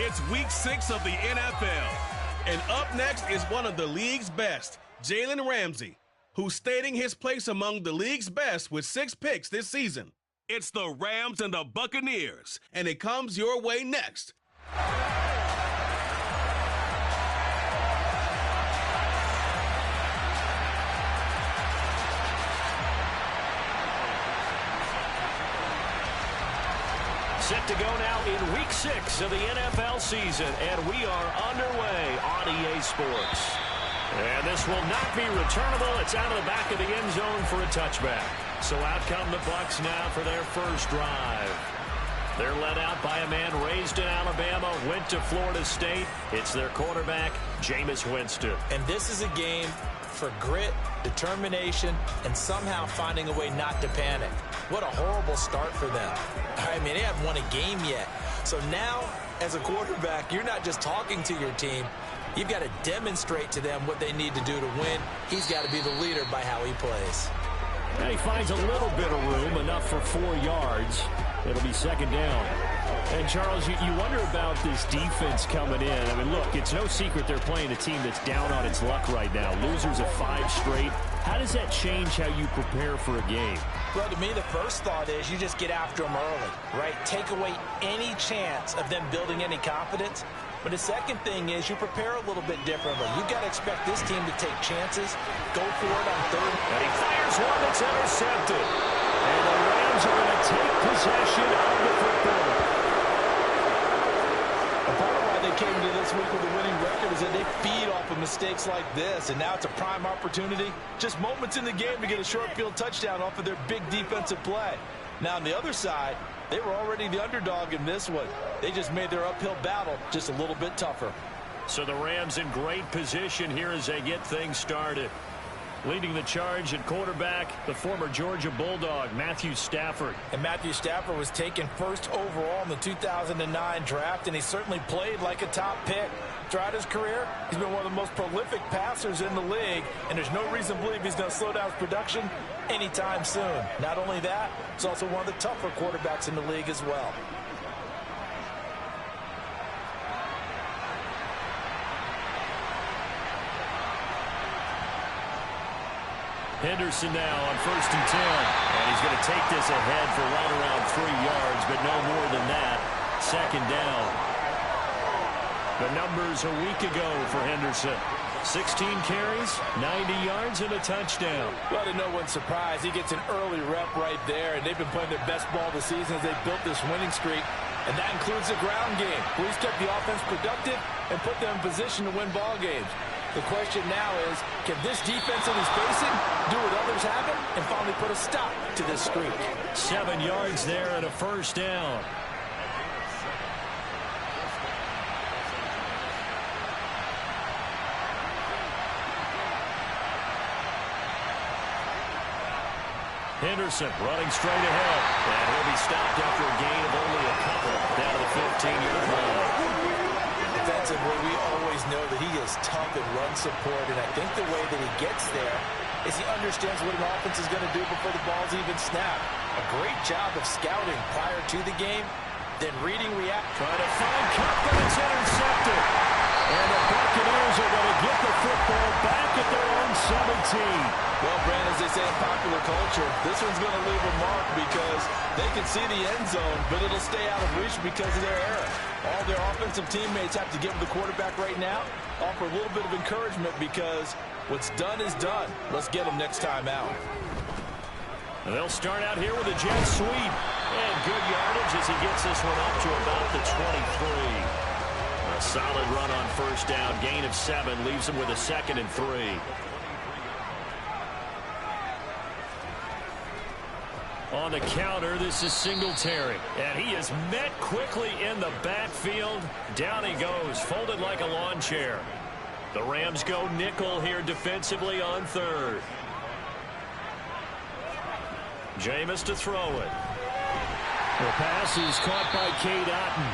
It's week 6 of the NFL. And up next is one of the league's best, Jalen Ramsey, who's stating his place among the league's best with 6 picks this season. It's the Rams and the Buccaneers, and it comes your way next. Set to go now in week 6 of the NFL season, and we are underway on EA Sports. And this will not be returnable. It's out of the back of the end zone for a touchback. So out come the Bucs now for their first drive. They're led out by a man raised in Alabama, went to Florida State. It's their quarterback, Jameis Winston. And this is a game for grit, determination, and somehow finding a way not to panic. What a horrible start for them. I mean, they haven't won a game yet. So now, as a quarterback, you're not just talking to your team. You've got to demonstrate to them what they need to do to win. He's got to be the leader by how he plays. And he finds a little bit of room, enough for 4 yards. It'll be second down. And, Charles, you wonder about this defense coming in. I mean, look, it's no secret they're playing a team that's down on its luck right now. Losers of 5 straight. How does that change how you prepare for a game? Well, to me, the first thought is you just get after them early, right? Take away any chance of them building any confidence. But the second thing is you prepare a little bit differently. You've got to expect this team to take chances, go for it on third. And he fires one that's intercepted. And the Rams are going to take possession of the football. A part of why they came into this week with a winning record is that they feed off of mistakes like this, and now it's a prime opportunity. Just moments in the game to get a short field touchdown off of their big defensive play. Now, on the other side, they were already the underdog in this one. They just made their uphill battle just a little bit tougher. So the Rams in great position here as they get things started. Leading the charge at quarterback, the former Georgia Bulldog, Matthew Stafford. And Matthew Stafford was taken first overall in the 2009 draft, and he certainly played like a top pick. Throughout his career, he's been one of the most prolific passers in the league, and there's no reason to believe he's going to slow down his production anytime soon. Not only that, he's also one of the tougher quarterbacks in the league as well. Henderson now on 1st and 10. And he's going to take this ahead for right around 3 yards, but no more than that. Second down. The numbers a week ago for Henderson. 16 carries, 90 yards, and a touchdown. Well, to no one's surprise, he gets an early rep right there, and they've been playing their best ball this season as they built this winning streak. And that includes the ground game. Police kept the offense productive and put them in position to win ball games. The question now is, can this defense that he's facing do what others haven't and finally put a stop to this streak? 7 yards there and a first down. Henderson running straight ahead. And he'll be stopped after a gain of only a couple down to the 15-yard line. Defensively, we always know that he is tough in run support, and I think the way that he gets there is he understands what an offense is going to do before the ball's even snapped. A great job of scouting prior to the game, then reading react. Trying to find Cup, but it's intercepted. And the Buccaneers are going to get the football back at their own 17. Well, Brandon, as they say in popular culture, this one's going to leave a mark because they can see the end zone, but it'll stay out of reach because of their error. All their offensive teammates have to give the quarterback right now, offer a little bit of encouragement because what's done is done. Let's get them next time out. And they'll start out here with a jet sweep. And good yardage as he gets this one up to about the 23. A solid run on first down. Gain of 7 leaves him with a 2nd and 3. On the counter, this is Singletary. And he is met quickly in the backfield. Down he goes, folded like a lawn chair. The Rams go nickel here defensively on 3rd. Jameis to throw it. The pass is caught by Cade Otton.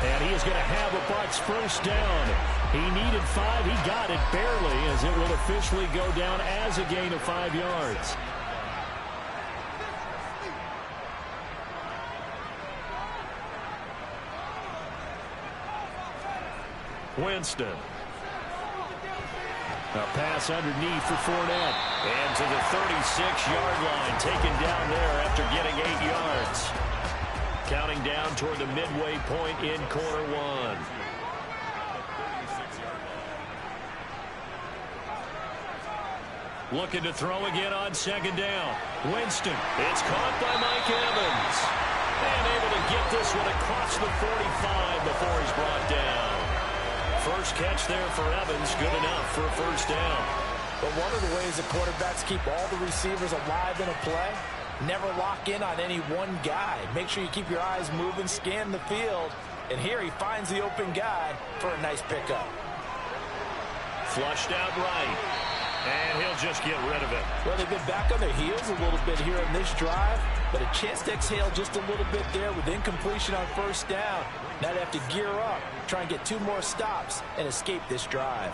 And he is going to have a Bucs first down. He needed 5. He got it barely as it will officially go down as a gain of 5 yards. Winston. A pass underneath for Fournette. And to the 36-yard line, taken down there after getting 8 yards. Counting down toward the midway point in quarter one. Looking to throw again on second down. Winston. It's caught by Mike Evans. And able to get this one across the 45 before he's brought down. First catch there for Evans. Good enough for a first down. But one of the ways that quarterbacks keep all the receivers alive in a play, never lock in on any one guy. Make sure you keep your eyes moving, scan the field. And here he finds the open guy for a nice pickup. Flushed out right. And he'll just get rid of it. Well, they've been back on their heels a little bit here in this drive, but a chance to exhale just a little bit there with incompletion on first down. Now they have to gear up, try and get 2 more stops, and escape this drive.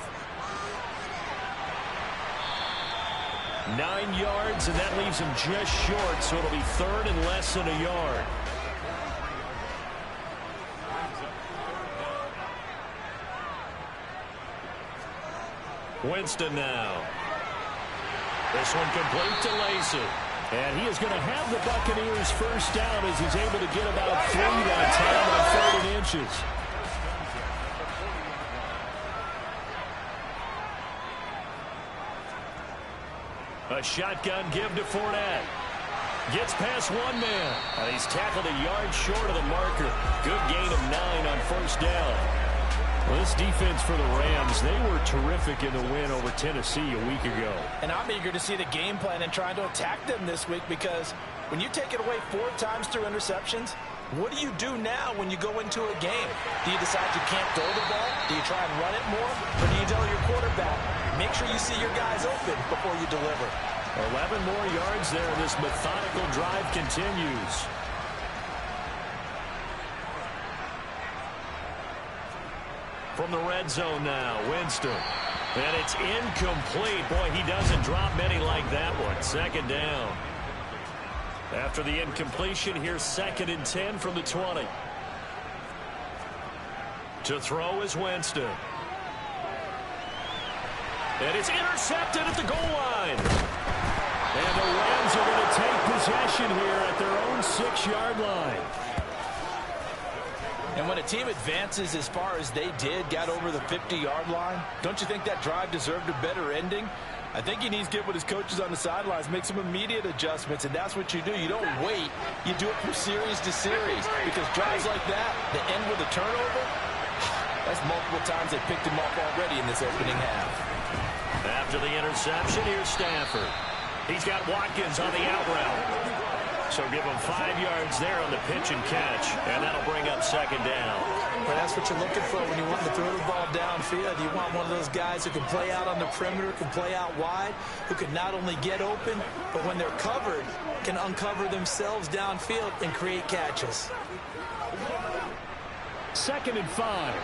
9 yards, and that leaves him just short, so it'll be third and less than a yard. Winston now. This one complete to Lacy. And he is going to have the Buccaneers first down as he's able to get about 3 that time on 3rd and inches. A shotgun give to Fournette. Gets past one man. And he's tackled a yard short of the marker. Good gain of 9 on first down. Well, this defense for the Rams, they were terrific in the win over Tennessee a week ago. And I'm eager to see the game plan and trying to attack them this week, because when you take it away 4 times through interceptions, what do you do now when you go into a game? Do you decide you can't throw the ball? Do you try and run it more? Or do you tell your quarterback, make sure you see your guys open before you deliver? 11 more yards there, and this methodical drive continues. From the red zone now, Winston. And it's incomplete. Boy, he doesn't drop many like that one. Second down. After the incompletion, here's 2nd and 10 from the 20. To throw is Winston. And it's intercepted at the goal line. And the Rams are going to take possession here at their own 6-yard line. And when a team advances as far as they did, got over the 50-yard line, don't you think that drive deserved a better ending? I think he needs to get with his coaches on the sidelines, make some immediate adjustments, and that's what you do. You don't wait. You do it from series to series, because drives like that end with a turnover, that's multiple times they picked him off already in this opening half. After the interception, here's Stafford. He's got Watkins on the out route. So give him 5 yards there on the pitch and catch, and that'll bring up 2nd down. Well, that's what you're looking for when you want to throw the ball downfield. You want one of those guys who can play out on the perimeter, can play out wide, who can not only get open, but when they're covered, can uncover themselves downfield and create catches. 2nd and 5.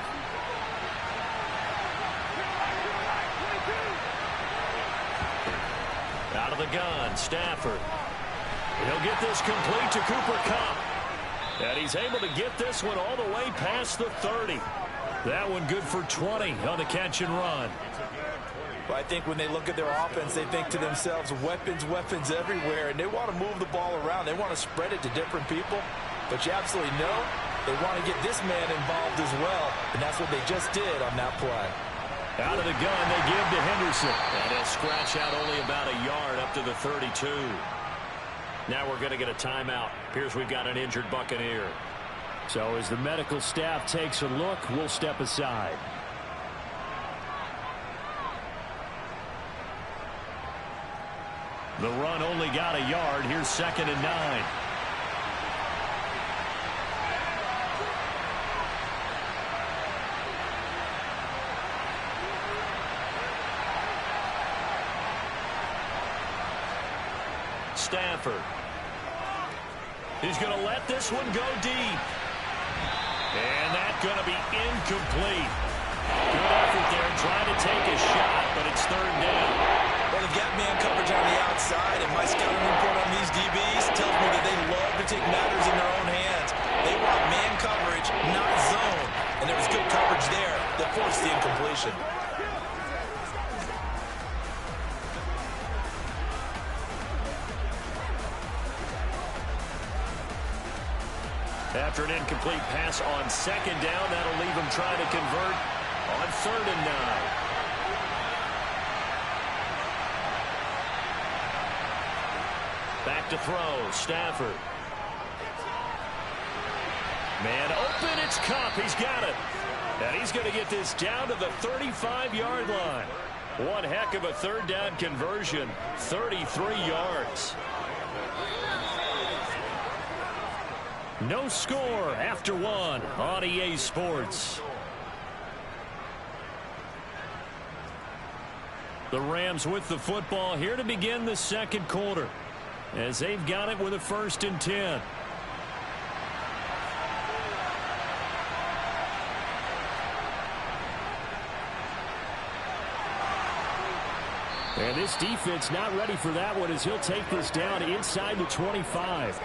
Out of the gun, Stafford. He'll get this complete to Cooper Kupp. And he's able to get this one all the way past the 30. That one good for 20 on the catch and run. Well, I think when they look at their offense, they think to themselves, weapons, weapons everywhere. And they want to move the ball around. They want to spread it to different people. But you absolutely know they want to get this man involved as well. And that's what they just did on that play. Out of the gun, they give to Henderson. And he'll scratch out only about a yard up to the 32. Now we're going to get a timeout. Appears we've got an injured Buccaneer. So as the medical staff takes a look, we'll step aside. The run only got a yard. Here's 2nd and 9. Stafford. He's going to let this one go deep. And that's going to be incomplete. Good effort there, trying to take a shot, but it's 3rd down. Well, they've got man coverage on the outside, and my scouting report on these DBs tells me that they love to take matters in their own hands. They want man coverage, not zone. And there was good coverage there that forced the After an incomplete pass on second down, that'll leave him trying to convert on 3rd and 9. Back to throw, Stafford. Man open, it's Kupp. He's got it. And he's going to get this down to the 35-yard line. One heck of a 3rd down conversion, 33 yards. No score after 1 on EA Sports. The Rams with the football here to begin the second quarter, as they've got it with a 1st and 10. And this defense not ready for that one, as he'll take this down inside the 25.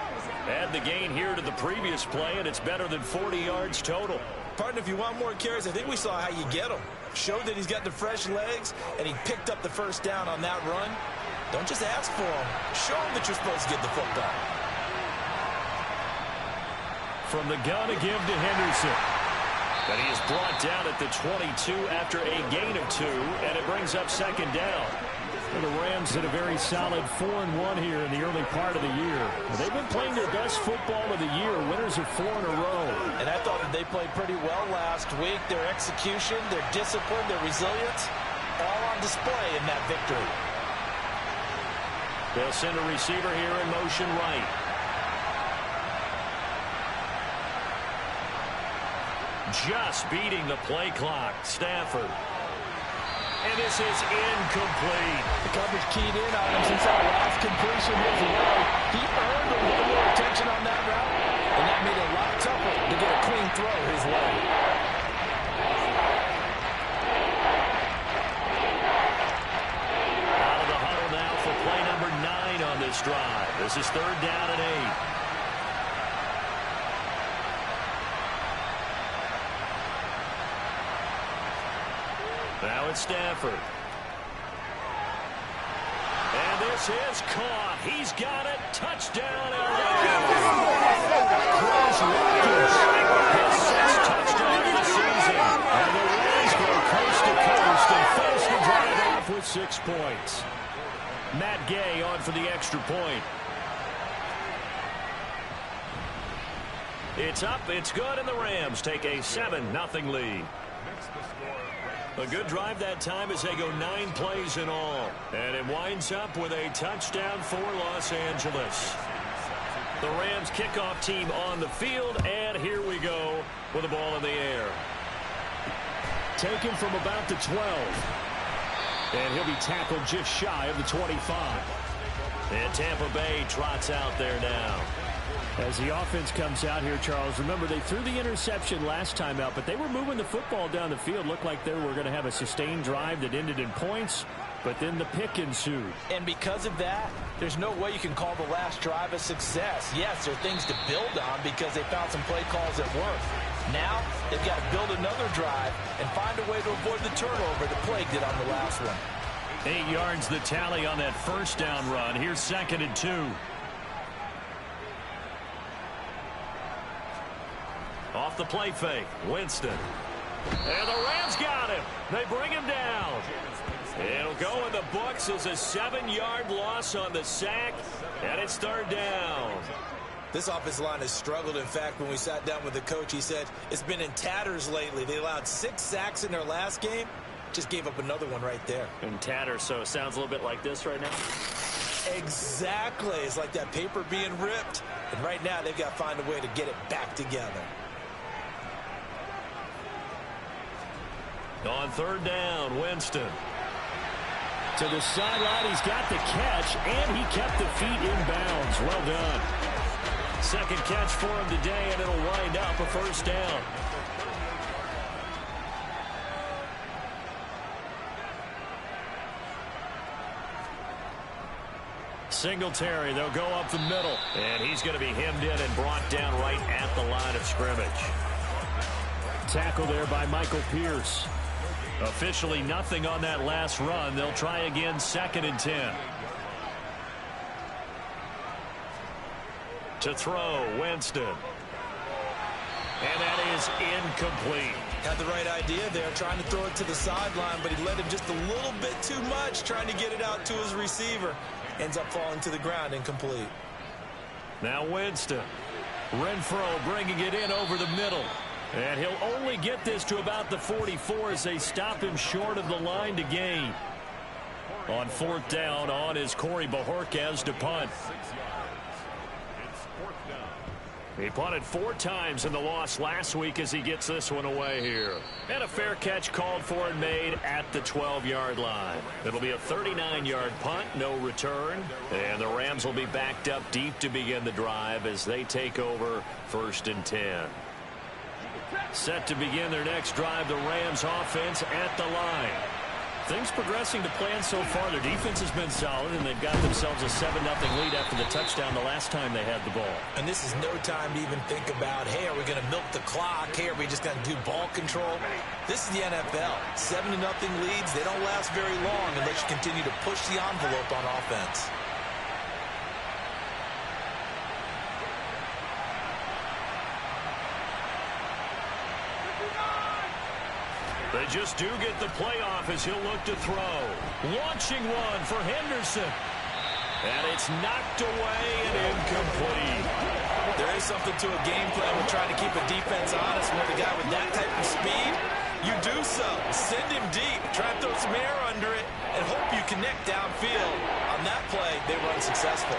Add the gain here to the previous play, and it's better than 40 yards total. Partner, if you want more carries, I think we saw how you get him. Showed that he's got the fresh legs, and he picked up the 1st down on that run. Don't just ask for him. Show him that you're supposed to get the football. From the gun to give to Henderson. And he is brought down at the 22 after a gain of 2, and it brings up 2nd down. And the Rams had a very solid 4-1 here in the early part of the year. They've been playing their best football of the year, winners of 4 in a row. And I thought that they played pretty well last week. Their execution, their discipline, their resilience, all on display in that victory. They'll send a receiver here in motion right. Just beating the play clock. Stafford. And this is incomplete. The coverage keyed in on him since that last completion his way. He earned a little more attention on that route, and that made it a lot tougher to get a clean throw his way. Out of the huddle now for play number 9 on this drive. This is 3rd down and 8. Now it's Stafford. And this is caught. He's got it. Touchdown, LA. Chris Rodgers, his 6th touchdown of the season. And the Rams go coast to coast and finish the drive off with 6 points. Matt Gay on for the extra point. It's up, it's good, and the Rams take a 7-0 lead. A good drive that time as they go 9 plays in all. And it winds up with a touchdown for Los Angeles. The Rams kickoff team on the field, and here we go with the ball in the air. Taken from about the 12. And he'll be tackled just shy of the 25. And Tampa Bay trots out there now. As the offense comes out here, Charles, remember they threw the interception last time out, but they were moving the football down the field. Looked like they were going to have a sustained drive that ended in points, but then the pick ensued. And because of that, there's no way you can call the last drive a success. Yes, there are things to build on because they found some play calls that work. Now, they've got to build another drive and find a way to avoid the turnover that plagued it on the last one. 8 yards the tally on that 1st down run. Here's 2nd and 2. Off the play fake, Winston. And the Rams got him. They bring him down. It'll go in the books as a 7-yard loss on the sack, and it's 3rd down. This offensive line has struggled. In fact, when we sat down with the coach, he said it's been in tatters lately. They allowed 6 sacks in their last game. Just gave up another one right there. In tatters, so it sounds a little bit like this right now. Exactly. It's like that paper being ripped. And right now, they've got to find a way to get it back together. On 3rd down, Winston. To the sideline, he's got the catch, and he kept the feet in bounds. Well done. 2nd catch for him today, and it'll wind up a 1st down. Singletary, they'll go up the middle, and he's going to be hemmed in and brought down right at the line of scrimmage. Tackle there by Michael Pierce. Officially nothing on that last run. They'll try again, 2nd and 10. To throw, Winston. And that is incomplete. Had the right idea there, trying to throw it to the sideline, but he let him just a little bit too much, trying to get it out to his receiver. Ends up falling to the ground, incomplete. Now Winston. Renfro bringing it in over the middle. And he'll only get this to about the 44 as they stop him short of the line to gain. On fourth down, on is Corey Bojorquez to punt. He punted 4 times in the loss last week as he gets this one away here. And a fair catch called for and made at the 12-yard line. It'll be a 39-yard punt, no return. And the Rams will be backed up deep to begin the drive as they take over 1st and 10. Set to begin their next drive, the Rams offense at the line. Things progressing to plan so far. Their defense has been solid, and they've got themselves a 7-0 lead after the touchdown the last time they had the ball. And this is no time to even think about, hey, are we going to milk the clock? Hey, are we just going to do ball control? This is the NFL. 7-0 leads, they don't last very long unless you continue to push the envelope on offense. They just do get the playoff as he'll look to throw. Launching one for Henderson. And it's knocked away and incomplete. There is something to a game plan with trying to keep a defense honest. With a guy with that type of speed, you do so. Send him deep. Try and throw some air under it and hope you connect downfield. On that play, they were unsuccessful.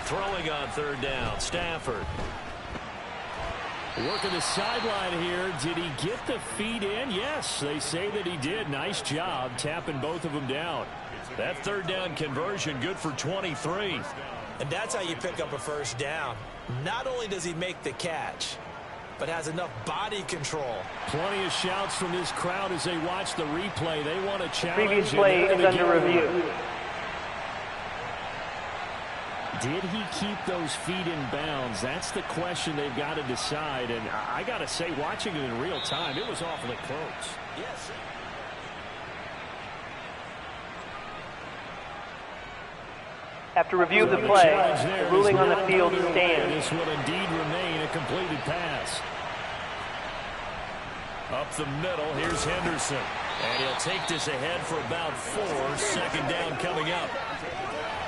Throwing on third down, Stafford. Working the sideline here. Did he get the feet in? Yes, they say that he did. Nice job tapping both of them down. That third down conversion good for 23. And that's how you pick up a first down. Not only does he make the catch, but has enough body control. Plenty of shouts from this crowd as they watch the replay. They want to challenge. Previous play is under review. Did he keep those feet in bounds? That's the question they've got to decide. And I got to say, watching it in real time, it was awfully close. Yes. After review of the play, the ruling on the field stands. This will indeed remain a completed pass. Up the middle, here's Henderson. And he'll take this ahead for about 4. 2nd down coming up.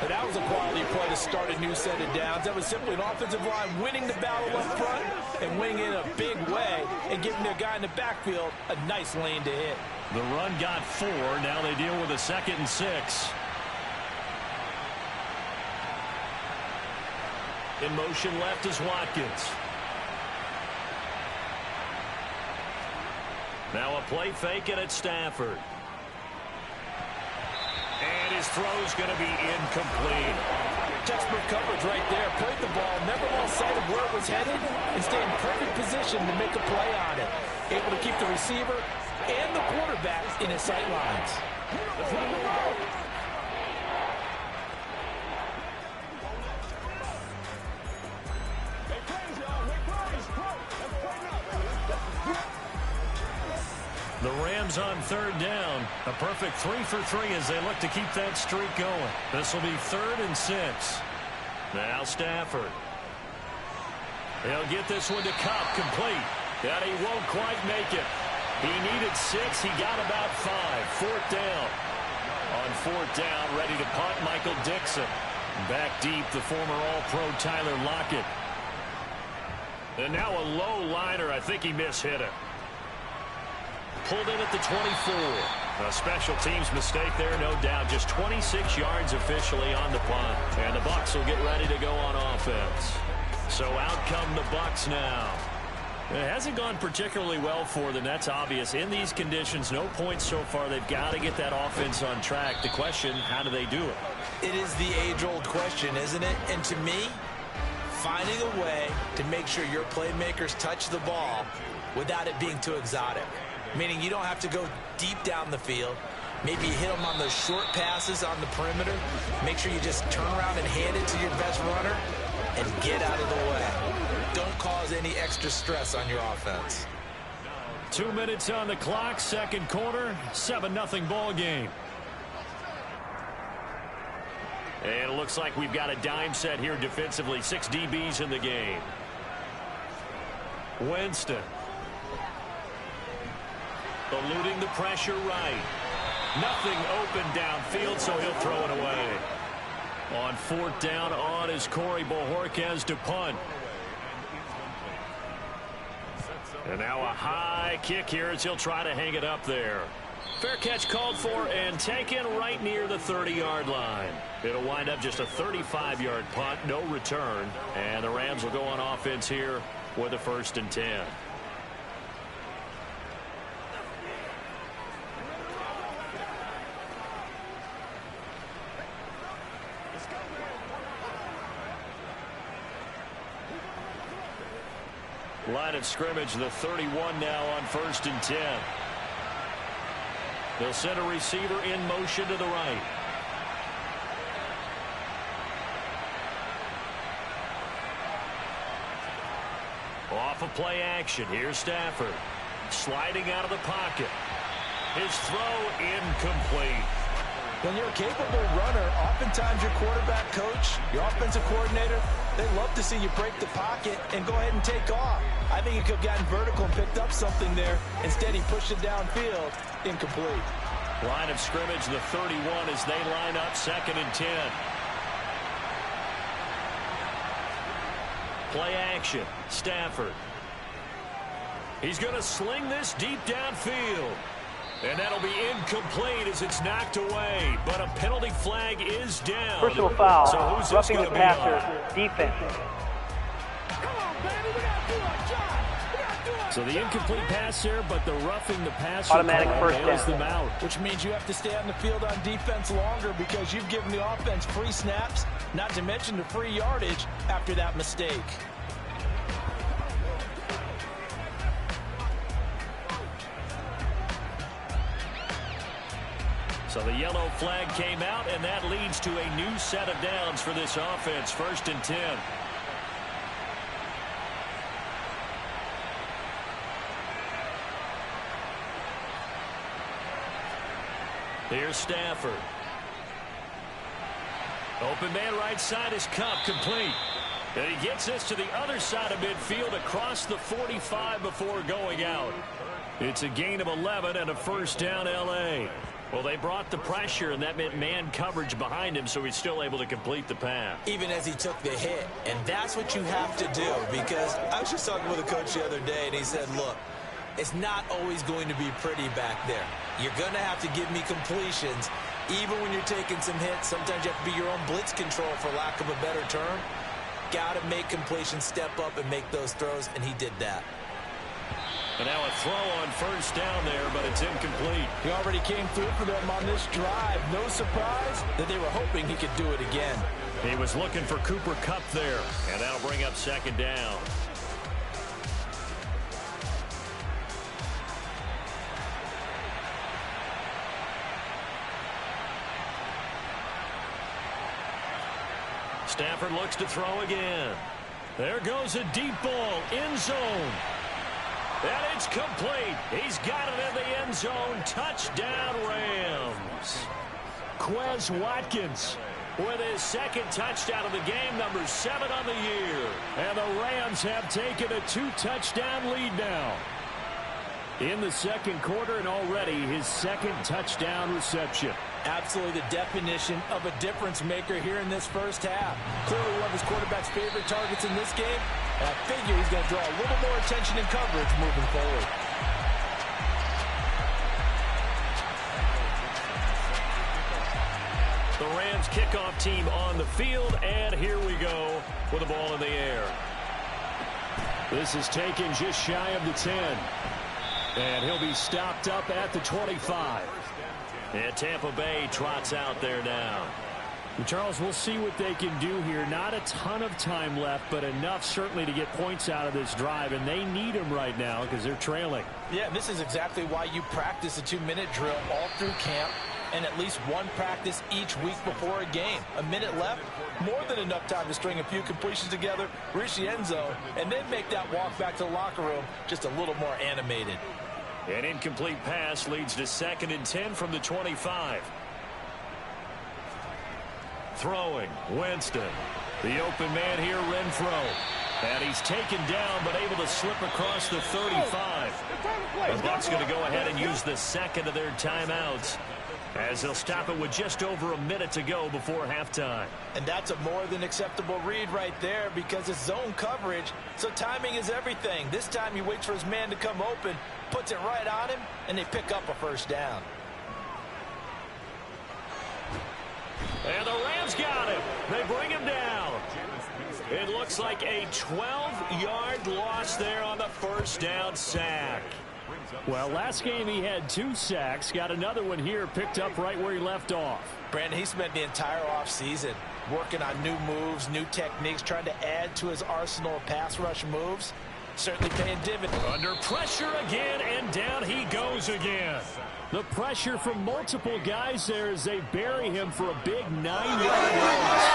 And that was a quality play to start a new set of downs. That was simply an offensive line winning the battle up front and winning in a big way and giving their guy in the backfield a nice lane to hit. The run got 4. Now they deal with a 2nd and 6. In motion left is Watkins. Now a play fake and it's Stafford. And his throw's going to be incomplete. Textbook coverage right there. Played the ball, never lost sight of where it was headed, and stayed in perfect position to make a play on it. Able to keep the receiver and the quarterback in his sight lines. The Rams on 3rd down. A perfect 3 for 3 as they look to keep that streak going. This will be 3rd and 6. Now Stafford. He'll get this one to Kupp, complete. And he won't quite make it. He needed 6. He got about 5. 4th down. On 4th down, ready to punt, Michael Dixon. Back deep, the former All-Pro Tyler Lockett. And now a low liner. I think he mishit it. Pulled in at the 24. A special teams mistake there, no doubt. Just 26 yards officially on the punt. And the Bucs will get ready to go on offense. So out come the Bucs now. It hasn't gone particularly well for them. That's obvious. In these conditions, no points so far. They've got to get that offense on track. The question, how do they do it? It is the age-old question, isn't it? And to me, finding a way to make sure your playmakers touch the ball without it being too exotic. Meaning you don't have to go deep down the field. Maybe you hit them on those short passes on the perimeter. Make sure you just turn around and hand it to your best runner and get out of the way. Don't cause any extra stress on your offense. 2 minutes on the clock, 2nd quarter, 7-0 ball game. And it looks like we've got a dime set here defensively. 6 DBs in the game. Winston. Eluding the pressure right. Nothing open downfield, so he'll throw it away. On 4th down on is Corey Bojorquez to punt. And now a high kick here as he'll try to hang it up there. Fair catch called for and taken right near the 30-yard line. It'll wind up just a 35-yard punt, no return. And the Rams will go on offense here with a 1st and 10. Line of scrimmage, the 31 now on 1st and 10. They'll send a receiver in motion to the right. Off of play action. Here's Stafford. Sliding out of the pocket. His throw incomplete. When you're a capable runner, oftentimes your quarterback coach, your offensive coordinator, they love to see you break the pocket and go ahead and take off. I think he could have gotten vertical and picked up something there. Instead, he pushed it downfield. Incomplete. Line of scrimmage, the 31 as they line up 2nd and 10. Play action. Stafford. He's going to sling this deep downfield. And that'll be incomplete as it's knocked away. But a penalty flag is down. Personal foul. So who's roughing the this gonna passer. Defense. So the incomplete pass there, but the roughing the passer Automatic first bails down. them out. Which means you have to stay on the field on defense longer because you've given the offense free snaps, not to mention the free yardage after that mistake. So the yellow flag came out, and that leads to a new set of downs for this offense. 1st and 10. Here's Stafford. Open man right side is Cup, complete. And he gets this to the other side of midfield across the 45 before going out. It's a gain of 11 and a 1st down L.A. Well, they brought the pressure, and that meant man coverage behind him, so he's still able to complete the pass. Even as he took the hit, and that's what you have to do, because I was just talking with a coach the other day, and he said, look, it's not always going to be pretty back there. You're going to have to give me completions, even when you're taking some hits. Sometimes you have to be your own blitz control, for lack of a better term. Got to make completions, step up, and make those throws, and he did that. And now a throw on 1st down there, but it's incomplete. He already came through for them on this drive. No surprise that they were hoping he could do it again. He was looking for Cooper Kupp there, and that'll bring up 2nd down. Stafford looks to throw again. There goes a deep ball, end zone. And it's complete. He's got it in the end zone. Touchdown, Rams. Quez Watkins with his 2nd touchdown of the game, number 7 on the year. And the Rams have taken a 2-touchdown lead now in the 2nd quarter, and already his 2nd touchdown reception. Absolutely the definition of a difference maker here in this 1st half. Clearly one of his quarterback's favorite targets in this game. And I figure he's going to draw a little more attention and coverage moving forward. The Rams kickoff team on the field, and here we go with the ball in the air. This is taken just shy of the 10. And he'll be stopped up at the 25. And Tampa Bay trots out there now. And Charles, we'll see what they can do here. Not a ton of time left, but enough certainly to get points out of this drive. And they need them right now because they're trailing. Yeah, this is exactly why you practice a 2-minute drill all through camp and at least one practice each week before a game. A minute left, more than enough time to string a few completions together, reach the end zone, and then make that walk back to the locker room just a little more animated. An incomplete pass leads to 2nd and 10 from the 25. throwing. Winston. The open man here, Renfro. And he's taken down, but able to slip across the 35. The Bucs going to go ahead and use the second of their timeouts, as they'll stop it with just over a minute to go before halftime. And that's a more than acceptable read right there, because it's zone coverage, so timing is everything. This time he waits for his man to come open, puts it right on him, and they pick up a first down. And the Rams got him. They bring him down. It looks like a 12-yard loss there on the first down sack. Well, last game he had 2 sacks. Got another one here, picked up right where he left off. Brandon, he spent the entire offseason working on new moves, new techniques, trying to add to his arsenal of pass rush moves. Certainly paying dividends. Under pressure again, and down he goes again. The pressure from multiple guys there as they bury him for a big 9-yard loss.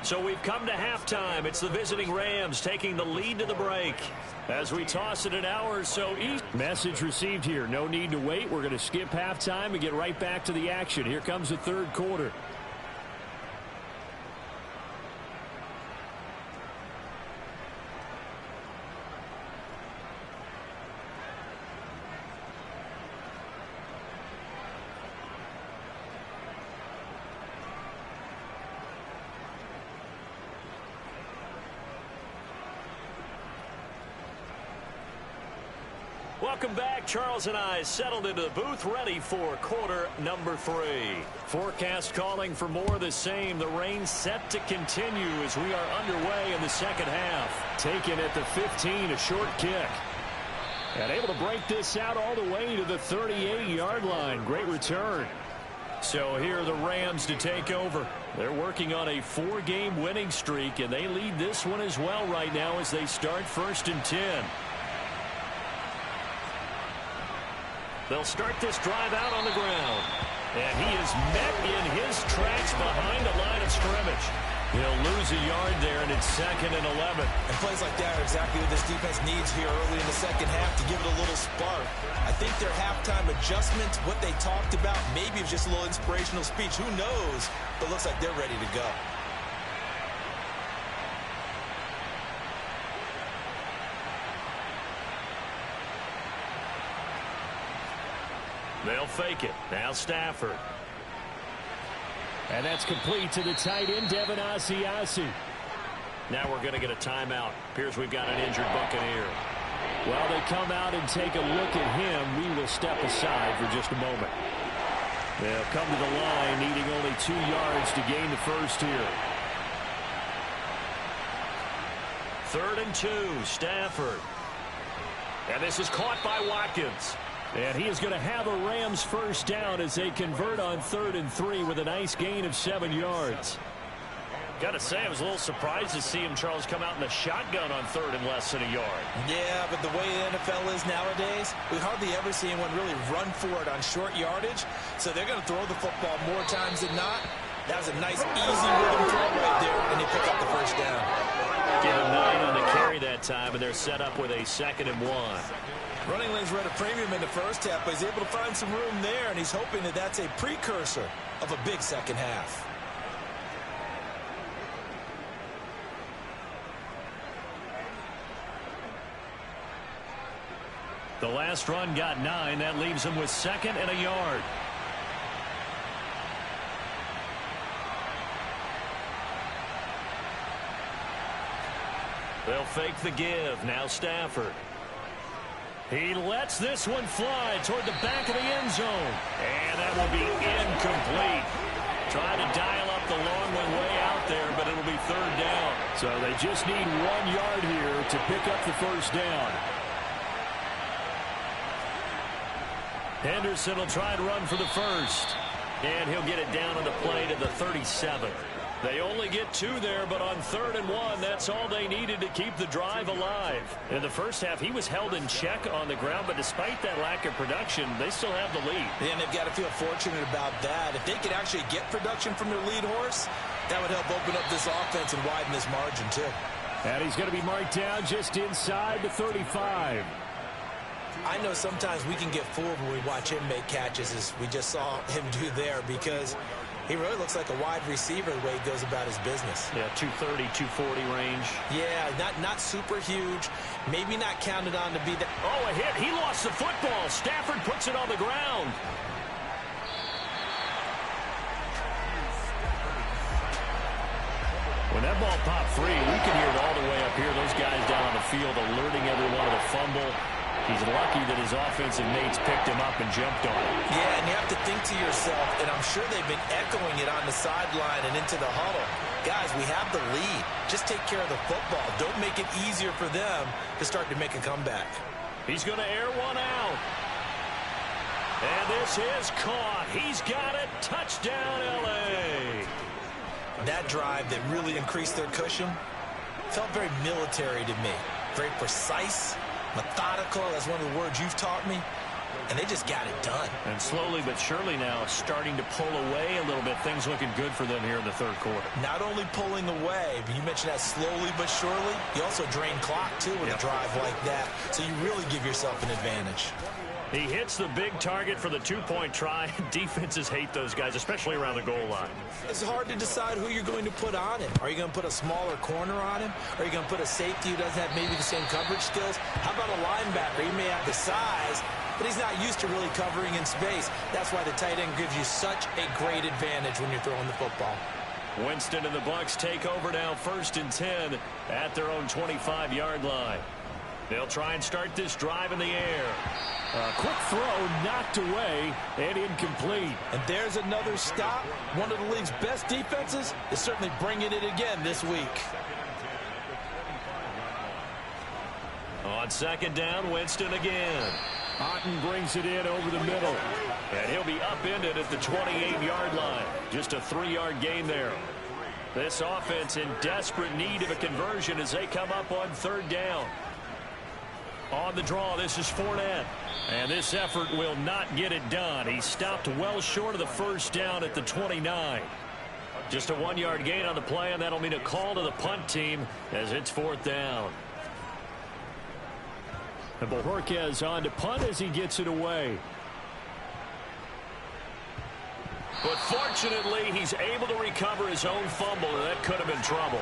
So we've come to halftime. It's the visiting Rams taking the lead to the break as we toss it an hour or so east. Message received here. No need to wait. We're going to skip halftime and get right back to the action. Here comes the third quarter. Welcome back. Charles and I settled into the booth, ready for quarter number 3. Forecast calling for more of the same. The rain set to continue as we are underway in the second half. Taken at the 15, a short kick. And able to break this out all the way to the 38-yard line. Great return. So here are the Rams to take over. They're working on a 4-game winning streak, and they lead this one as well right now as they start 1st and 10. They'll start this drive out on the ground. And he is met in his tracks behind the line of scrimmage. He'll lose a yard there, and it's 2nd and 11. And plays like that are exactly what this defense needs here early in the second half to give it a little spark. I think their halftime adjustment, what they talked about, maybe it was just a little inspirational speech. Who knows? But it looks like they're ready to go. They'll fake it. Now Stafford. And that's complete to the tight end, Devin Asiasi. Now we're going to get a timeout. Appears we've got an injured Buccaneer. While they come out and take a look at him, we will step aside for just a moment. They'll come to the line, needing only 2 yards to gain the first here. 3rd and 2, Stafford. And this is caught by Watkins. And he is going to have a Rams first down as they convert on 3rd and 3 with a nice gain of 7 yards. Got to say, I was a little surprised to see him, Charles, come out in the shotgun on 3rd and less than a yard. Yeah, but the way the NFL is nowadays, we hardly ever see anyone really run for it on short yardage. So they're going to throw the football more times than not. That was a nice, easy rhythm throw right there, and they pick up the first down. Give him 9 on the carry that time, and they're set up with a 2nd and 1. Running lanes were at a premium in the first half, but he's able to find some room there, and he's hoping that that's a precursor of a big second half. The last run got 9. That leaves him with 2nd and a yard. They'll fake the give. Now Stafford. He lets this one fly toward the back of the end zone. And that will be incomplete. Trying to dial up the long one way out there, but it'll be 3rd down. So they just need 1 yard here to pick up the first down. Henderson will try and run for the first. And he'll get it down on the play to the 37. They only get 2 there, but on 3rd and 1, that's all they needed to keep the drive alive. In the first half, he was held in check on the ground, but despite that lack of production, they still have the lead. And they've got to feel fortunate about that. If they could actually get production from their lead horse, that would help open up this offense and widen this margin, too. And he's going to be marked down just inside the 35. I know sometimes we can get fooled when we watch him make catches, as we just saw him do there, because he really looks like a wide receiver the way he goes about his business. Yeah, 230, 240 range. Yeah, not super huge. Maybe not counted on to be that. Oh, a hit. He lost the football. Stafford puts it on the ground. When that ball popped free, we can hear it all the way up here. Those guys down on the field alerting everyone of the fumble. He's lucky that his offensive mates picked him up and jumped on him. Yeah, and you have to think to yourself, and I'm sure they've been echoing it on the sideline and into the huddle. Guys, we have the lead. Just take care of the football. Don't make it easier for them to start to make a comeback. He's going to air one out. And this is caught. He's got it. Touchdown, L.A. That drive that really increased their cushion felt very military to me. Very precise, methodical. That's one of the words you've taught me. And they just got it done. And slowly but surely now starting to pull away a little bit. Things looking good for them here in the third quarter. Not only pulling away, but you mentioned that slowly but surely. You also drain clock, too, with a drive like that. So you really give yourself an advantage. He hits the big target for the two-point try. Defenses hate those guys, especially around the goal line. It's hard to decide who you're going to put on him. Are you going to put a smaller corner on him? Are you going to put a safety who doesn't have maybe the same coverage skills? How about a linebacker? He may have the size, but he's not used to really covering in space. That's why the tight end gives you such a great advantage when you're throwing the football. Winston and the Bucs take over now, 1st and 10 at their own 25-yard line. They'll try and start this drive in the air. A quick throw knocked away and incomplete. And there's another stop. One of the league's best defenses is certainly bringing it again this week. On 2nd down, Winston again. Otten brings it in over the middle. And he'll be upended at the 28-yard line. Just a 3-yard gain there. This offense in desperate need of a conversion as they come up on 3rd down. On the draw, this is Fournette. And this effort will not get it done. He stopped well short of the 1st down at the 29. Just a 1-yard gain on the play, and that'll mean a call to the punt team as it's 4th down. And Bojorquez on to punt as he gets it away. But fortunately, he's able to recover his own fumble, and that could have been trouble.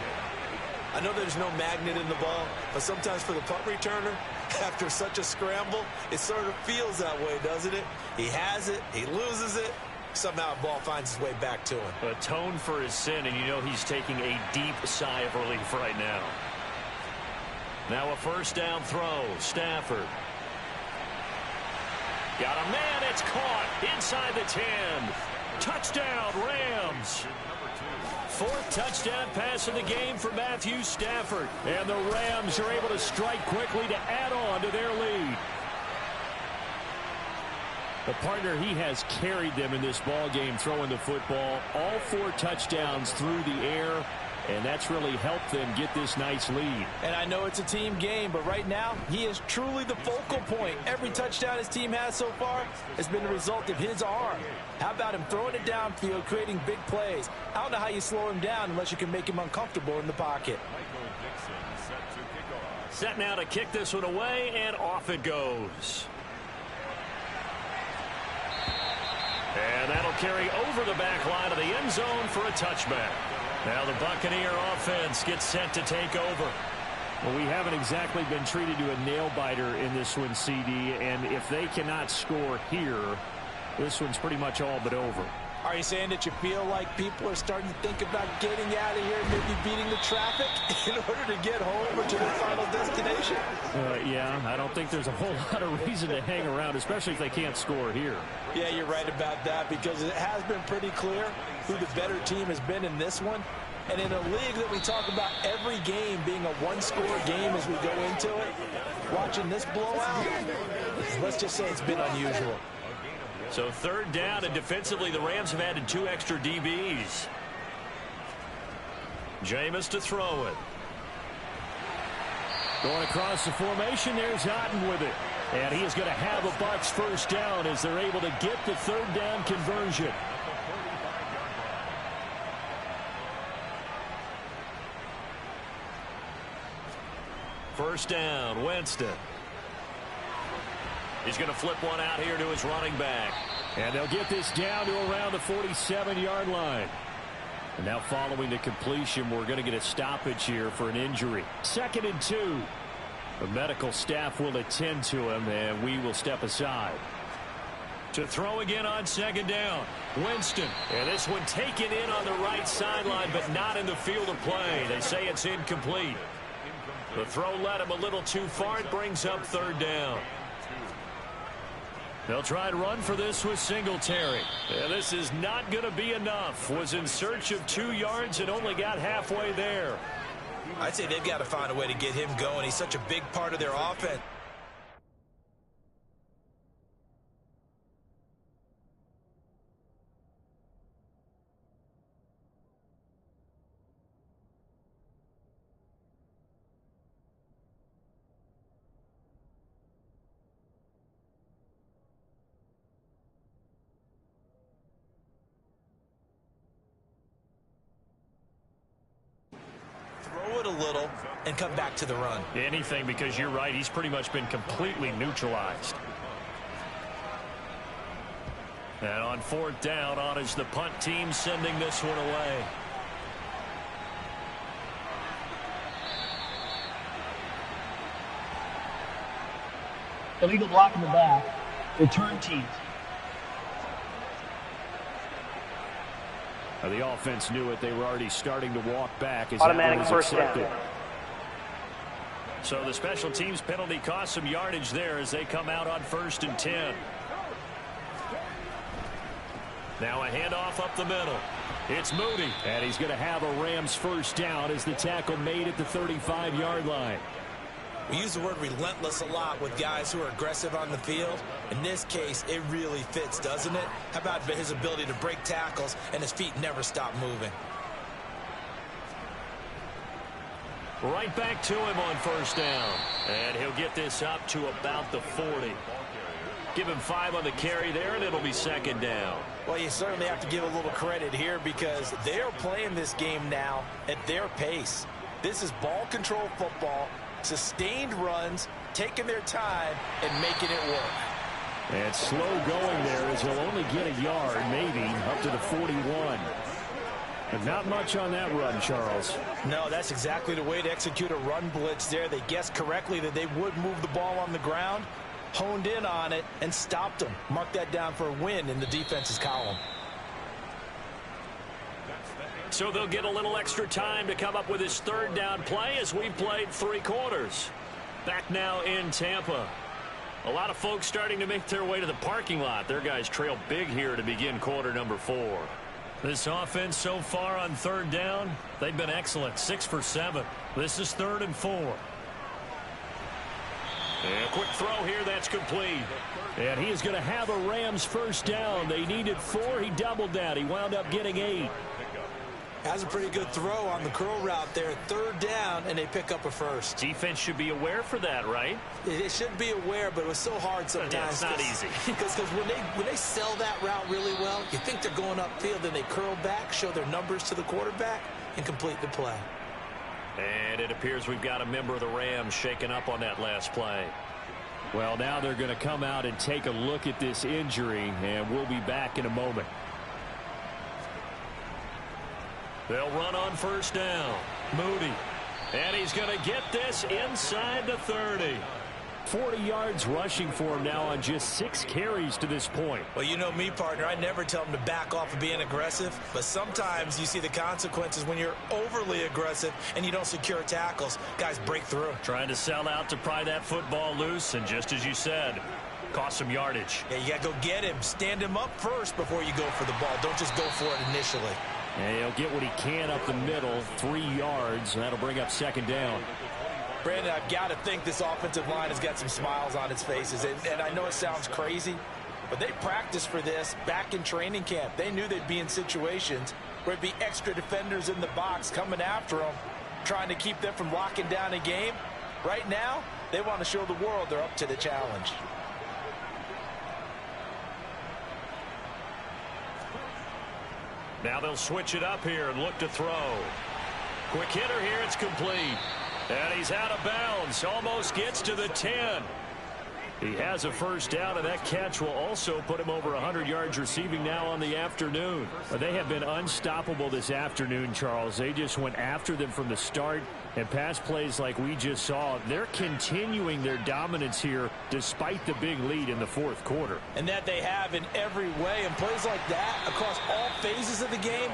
I know there's no magnet in the ball, but sometimes for the punt returner, after such a scramble, it sort of feels that way, doesn't it? He has it, he loses it, somehow the ball finds its way back to him. Atone for his sin, and you know he's taking a deep sigh of relief right now. Now a 1st down throw, Stafford. Got a man, it's caught inside the 10. Touchdown, Rams. 4th touchdown pass of the game for Matthew Stafford. And the Rams are able to strike quickly to add on to their lead. The partner, he has carried them in this ball game throwing the football. All 4 touchdowns through the air. And that's really helped them get this nice lead. And I know it's a team game, but right now, he is truly the focal point. Every touchdown his team has so far has been the result of his arm. How about him throwing it downfield, creating big plays? I don't know how you slow him down unless you can make him uncomfortable in the pocket. Set now to kick this one away, and off it goes. And that'll carry over the back line of the end zone for a touchback. Now the Buccaneer offense gets set to take over. Well, we haven't exactly been treated to a nail-biter in this one, CD, and if they cannot score here, this one's pretty much all but over. Are you saying that you feel like people are starting to think about getting out of here, maybe beating the traffic in order to get home or to their final destination? Yeah, I don't think there's a whole lot of reason to hang around, especially if they can't score here. Yeah, you're right about that, because it has been pretty clear who the better team has been in this one. And in a league that we talk about every game being a one-score game as we go into it, watching this blowout, let's just say it's been unusual. So 3rd down, and defensively the Rams have added 2 extra DBs. Jameis to throw it. Going across the formation, there's Otten with it. And he is going to have a Bucs 1st down as they're able to get the 3rd down conversion. First down, Winston. He's going to flip one out here to his running back. And they'll get this down to around the 47-yard line. And now following the completion, we're going to get a stoppage here for an injury. 2nd and 2. The medical staff will attend to him, and we will step aside. To throw again on 2nd down. Winston. And this one taken in on the right sideline, but not in the field of play. They say it's incomplete. The throw led him a little too far. It brings up 3rd down. They'll try and run for this with Singletary. And this is not going to be enough. Was in search of 2 yards and only got halfway there. I'd say they've got to find a way to get him going. He's such a big part of their offense. Throw it a little and come back to the run. Anything, because you're right. He's pretty much been completely neutralized. And on 4th down, on is the punt team sending this one away. Illegal block in the back. Return teams. The offense knew it. They were already starting to walk back. As automatic first down. So the special teams penalty cost some yardage there as they come out on 1st and 10. Now a handoff up the middle. It's Moody. And he's going to have a Rams first down as the tackle made at the 35-yard line. We use the word relentless a lot with guys who are aggressive on the field. In this case, it really fits, doesn't it? How about his ability to break tackles and his feet never stop moving? Right back to him on 1st down. And he'll get this up to about the 40. Give him 5 on the carry there, and it'll be 2nd down. Well, you certainly have to give a little credit here because they're playing this game now at their pace. This is ball control football. Sustained runs, taking their time, and making it work. And slow going there as he'll only get a yard, maybe, up to the 41. But not much on that run, Charles. No, that's exactly the way to execute a run blitz there. They guessed correctly that they would move the ball on the ground, honed in on it, and stopped them. Mark that down for a win in the defense's column. So they'll get a little extra time to come up with his 3rd down play as we played 3 quarters. Back now in Tampa. A lot of folks starting to make their way to the parking lot. Their guys trail big here to begin quarter number 4. This offense so far on 3rd down, they've been excellent. 6 for 7. This is 3rd and 4. And a quick throw here, that's complete. And he is going to have a Rams first down. They needed 4. He doubled that. He wound up getting 8. Has a pretty good throw on the curl route there. 3rd down, and they pick up a first. Defense should be aware for that, right? They should be aware, but it was so hard sometimes. Yeah, it's not easy. Because when they sell that route really well, you think they're going upfield, then they curl back, show their numbers to the quarterback, and complete the play. And it appears we've got a member of the Rams shaken up on that last play. Well, now they're going to come out and take a look at this injury, and we'll be back in a moment. They'll run on 1st down. Moody. And he's going to get this inside the 30. 40 yards rushing for him now on just 6 carries to this point. Well, you know me, partner. I never tell him to back off of being aggressive. But sometimes you see the consequences when you're overly aggressive and you don't secure tackles. Guys break through. Trying to sell out to pry that football loose. And just as you said, cost some yardage. Yeah, you got to go get him. Stand him up first before you go for the ball. Don't just go for it initially. And he'll get what he can up the middle, 3 yards, and that'll bring up 2nd down. Brandon, I've got to think this offensive line has got some smiles on its faces. And I know it sounds crazy, but they practiced for this back in training camp. They knew they'd be in situations where there'd be extra defenders in the box coming after them, trying to keep them from locking down a game. Right now, they want to show the world they're up to the challenge. Now they'll switch it up here and look to throw. Quick hitter here, it's complete. And he's out of bounds, almost gets to the 10. He has a first down, and that catch will also put him over 100 yards receiving now on the afternoon. But they have been unstoppable this afternoon, Charles. They just went after them from the start, and pass plays like we just saw, they're continuing their dominance here despite the big lead in the fourth quarter. And that they have in every way, and plays like that across all phases of the game,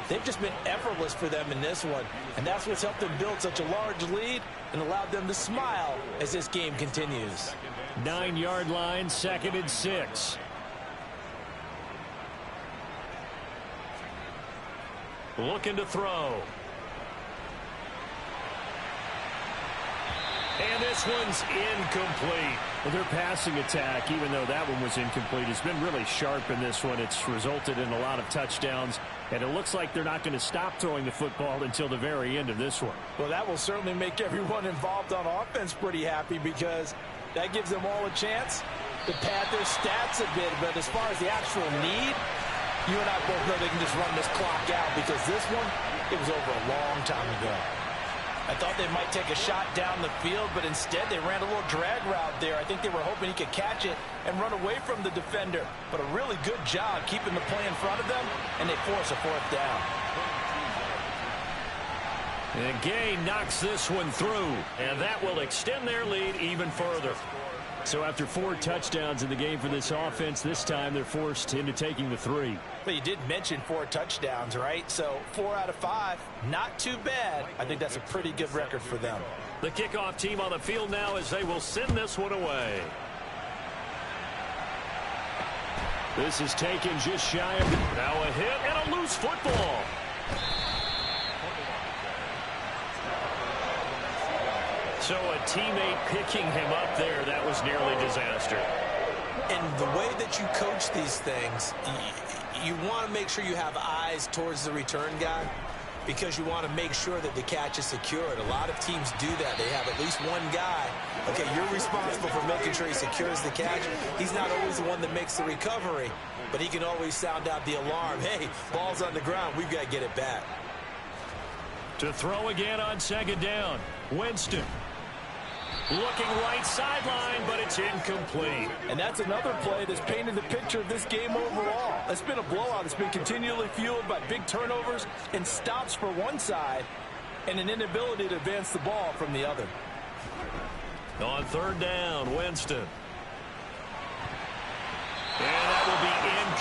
they've just been effortless for them in this one. And that's what's helped them build such a large lead and allowed them to smile as this game continues. 9-yard line, 2nd and 6. Looking to throw. And this one's incomplete. Well, their passing attack, even though that one was incomplete, has been really sharp in this one. It's resulted in a lot of touchdowns, and it looks like they're not going to stop throwing the football until the very end of this one. Well, that will certainly make everyone involved on offense pretty happy, because that gives them all a chance to pad their stats a bit. But as far as the actual need, you and I both know they can just run this clock out, because this one, it was over a long time ago. I thought they might take a shot down the field, but instead they ran a little drag route there. I think they were hoping he could catch it and run away from the defender. But a really good job keeping the play in front of them, and they force a fourth down. And Gay knocks this one through, and that will extend their lead even further. So after 4 touchdowns in the game for this offense, this time they're forced into taking the 3. But you did mention 4 touchdowns, right? So 4 out of 5, not too bad. I think that's a pretty good record for them. The kickoff team on the field now as they will send this one away. This is taken just shy of now a hit and a loose football. So a teammate picking him up there, that was nearly disaster. And the way that you coach these things, you want to make sure you have eyes towards the return guy, because you want to make sure that the catch is secured. A lot of teams do that. They have at least one guy. Okay, you're responsible for making sure he secures the catch. He's not always the one that makes the recovery, but he can always sound out the alarm. Hey, ball's on the ground. We've got to get it back. To throw again on 2nd down. Winston. Looking right sideline, but it's incomplete. And that's another play that's painted the picture of this game overall. It's been a blowout. It's been continually fueled by big turnovers and stops for one side and an inability to advance the ball from the other. On 3rd down, Winston. And that will be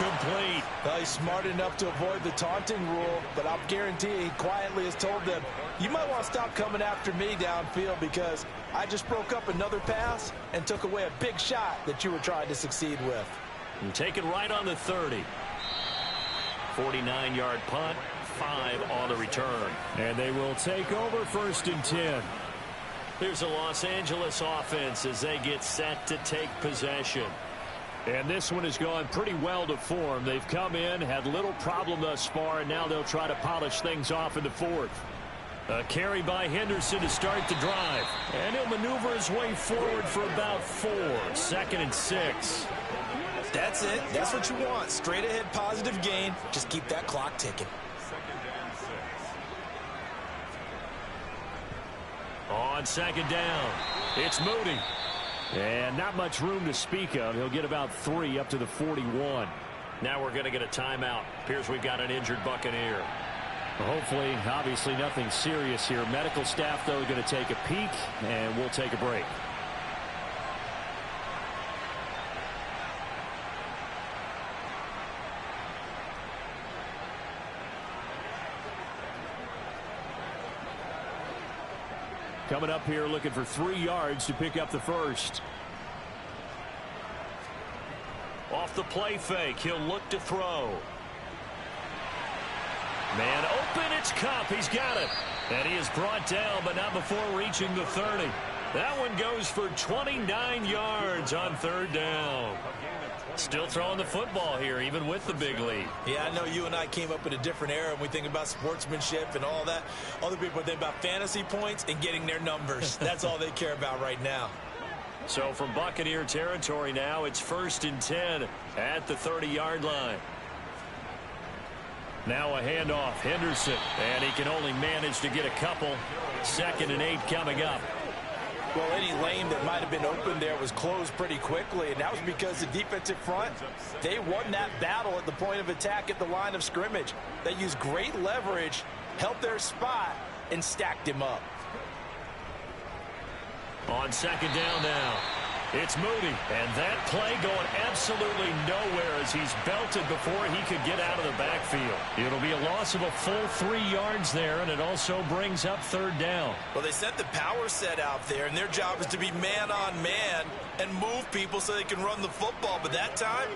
incomplete. Well, he's smart enough to avoid the taunting rule, but I'll guarantee he quietly has told them, you might want to stop coming after me downfield, because I just broke up another pass and took away a big shot that you were trying to succeed with. And taken right on the 30. 49-yard punt, 5 on the return. And they will take over 1st and 10. Here's the Los Angeles offense as they get set to take possession. And this one has gone pretty well to form. They've come in, had little problem thus far, and now they'll try to polish things off in the 4th. A carry by Henderson to start the drive. And he'll maneuver his way forward for about 4. 2nd and 6. That's it. That's what you want. Straight ahead positive gain. Just keep that clock ticking. On 2nd down, it's Moody. And not much room to speak of. He'll get about 3 up to the 41. Now we're going to get a timeout. Appears we've got an injured Buccaneer. Hopefully, obviously nothing serious here. Medical staff, though, going to take a peek, and we'll take a break. Coming up here looking for 3 yards to pick up the first. Off the play fake, he'll look to throw. Man open, it's Cup. He's got it. And he is brought down, but not before reaching the 30. That one goes for 29 yards on 3rd down. Still throwing the football here, even with the big lead. Yeah, I know you and I came up in a different era, and we think about sportsmanship and all that. Other people think about fantasy points and getting their numbers. That's all they care about right now. So from Buccaneer territory now, it's 1st and 10 at the 30-yard line. Now a handoff, Henderson, and he can only manage to get a couple. 2nd and 8 coming up. Well, any lane that might have been open there was closed pretty quickly, and that was because the defensive front, they won that battle at the point of attack at the line of scrimmage. They used great leverage, held their spot, and stacked him up. On second down now, it's Moody. And that play going absolutely nowhere as he's belted before he could get out of the backfield. It'll be a loss of a full 3 yards there, and it also brings up third down. Well, they sent the power set out there, and their job is to be man-on-man and move people so they can run the football. But that time,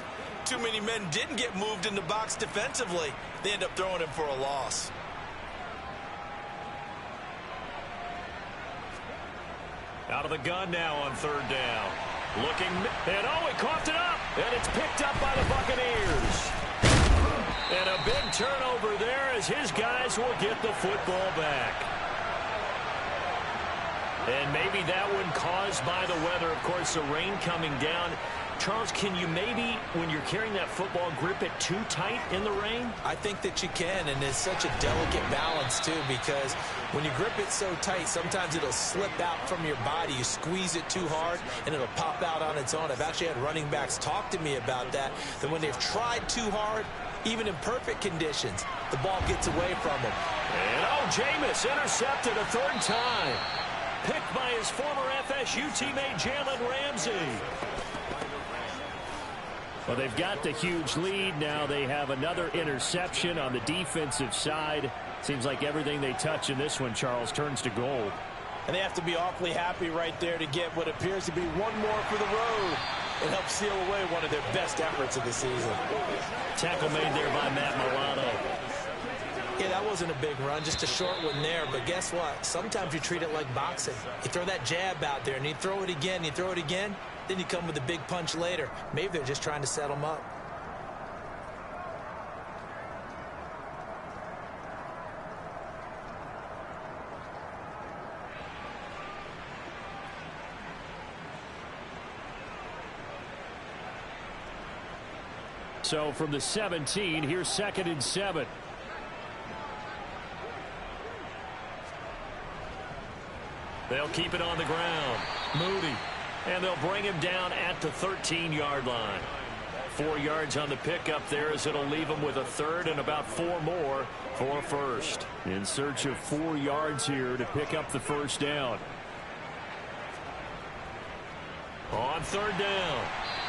too many men didn't get moved in the box defensively. They end up throwing him for a loss. Out of the gun now on third down. Looking, and he coughed it up. And it's picked up by the Buccaneers. And a big turnover there as his guys will get the football back. And maybe that one caused by the weather. Of course, the rain coming down. Charles, can you maybe, when you're carrying that football, grip it too tight in the rain? I think that you can, and it's such a delicate balance, too, because when you grip it so tight, sometimes it'll slip out from your body. You squeeze it too hard, and it'll pop out on its own. I've actually had running backs talk to me about that when they've tried too hard, even in perfect conditions, the ball gets away from them. And, Jameis intercepted a third time. Picked by his former FSU teammate, Jalen Ramsey. Well, they've got the huge lead. Now they have another interception on the defensive side. Seems like everything they touch in this one, Charles, turns to gold. And they have to be awfully happy right there to get what appears to be one more for the road and help seal away one of their best efforts of the season. Tackle made there by Matt Milano. Yeah, that wasn't a big run, just a short one there. But guess what? Sometimes you treat it like boxing. You throw that jab out there, and you throw it again, you throw it again. Then you come with a big punch later. Maybe they're just trying to set them up. So from the 17, here's 2nd and 7. They'll keep it on the ground. Moody. And they'll bring him down at the 13-yard line. 4 yards on the pickup there as it'll leave him with a third and about 4 more for first. In search of 4 yards here to pick up the first down. On third down,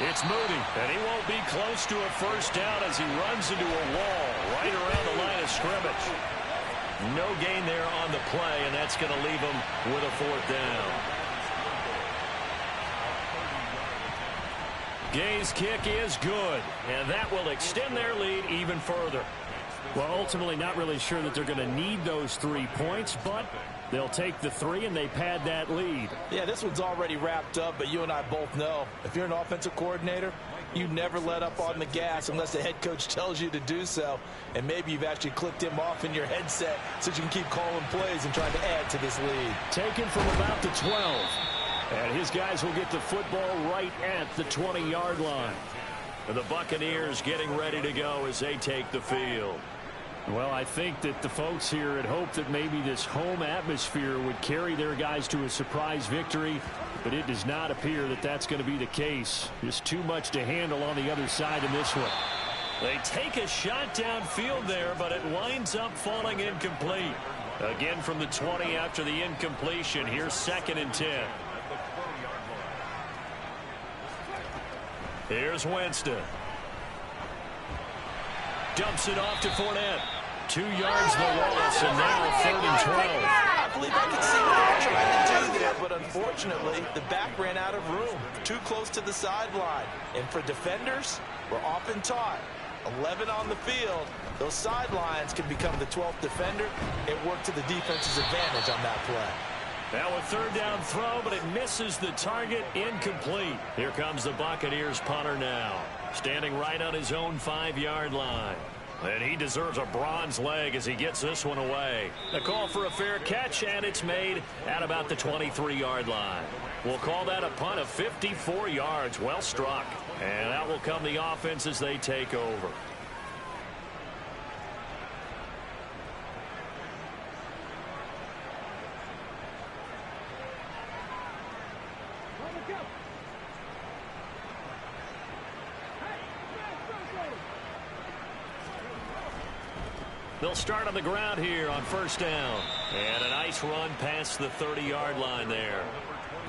it's Moody. And he won't be close to a first down as he runs into a wall right around the line of scrimmage. No gain there on the play, and that's going to leave him with a 4th down. Gay's kick is good, and that will extend their lead even further. Well, ultimately not really sure that they're going to need those 3 points, but they'll take the 3 and they pad that lead. Yeah, this one's already wrapped up, but you and I both know if you're an offensive coordinator, you never let up on the gas unless the head coach tells you to do so. And maybe you've actually clicked him off in your headset so you can keep calling plays and trying to add to this lead. Taken from about the 12. And his guys will get the football right at the 20-yard line. And the Buccaneers getting ready to go as they take the field. Well, I think that the folks here had hoped that maybe this home atmosphere would carry their guys to a surprise victory, but it does not appear that that's going to be the case. Just too much to handle on the other side in this one. They take a shot downfield there, but it winds up falling incomplete. Again from the 20 after the incompletion. Here's 2nd and 10. Here's Winston. Dumps it off to Fournette. 2 yards the loss, and now 3rd and 12. I believe I can see what they're trying to do there, but unfortunately, the back ran out of room. Too close to the sideline. And for defenders, we're often taught, 11 on the field, those sidelines can become the 12th defender. It worked to the defense's advantage on that play. Now a 3rd down throw, but it misses the target, incomplete. Here comes the Buccaneers punter now, standing right on his own 5-yard line. And he deserves a bronze leg as he gets this one away. The call for a fair catch, and it's made at about the 23-yard line. We'll call that a punt of 54 yards. Well struck. And out will come the offense as they take over. They'll start on the ground here on first down. And a nice run past the 30-yard line there.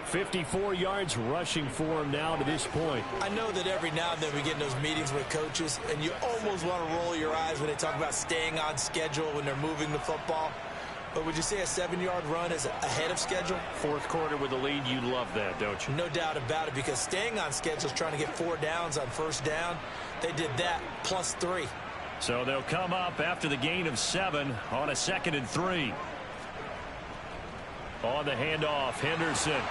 54 yards rushing for him now to this point. I know that every now and then we get in those meetings with coaches, and you almost want to roll your eyes when they talk about staying on schedule when they're moving the football. But would you say a 7-yard run is ahead of schedule? Fourth quarter with the lead, you love that, don't you? No doubt about it, because staying on schedule is trying to get 4 downs on first down. They did that plus 3. So they'll come up after the gain of 7 on a 2nd and 3. On the handoff, Henderson.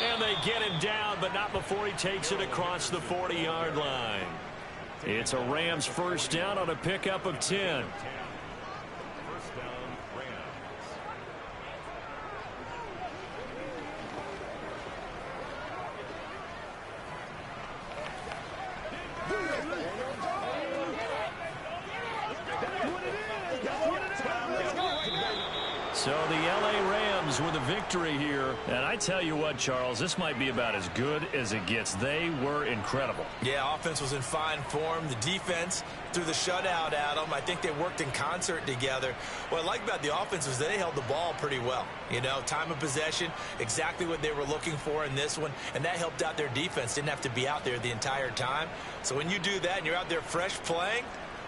And they get him down, but not before he takes it across the 40-yard line. It's a Rams first down on a pickup of 10. So the L.A. Rams with a victory here. And I tell you what, Charles, this might be about as good as it gets. They were incredible. Yeah, offense was in fine form. The defense threw the shutout at them. I think they worked in concert together. What I like about the offense was they held the ball pretty well. You know, time of possession, exactly what they were looking for in this one. And that helped out their defense. Didn't have to be out there the entire time. So when you do that and you're out there fresh playing,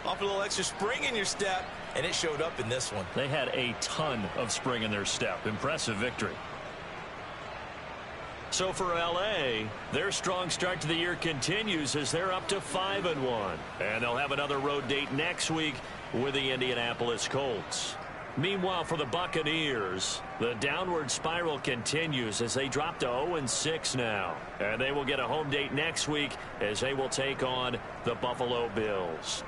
off a little extra spring in your step, and it showed up in this one. They had a ton of spring in their step. Impressive victory. So for L.A., their strong start to the year continues as they're up to 5-1. And they'll have another road date next week with the Indianapolis Colts. Meanwhile, for the Buccaneers, the downward spiral continues as they drop to 0-6 now. And they will get a home date next week as they will take on the Buffalo Bills.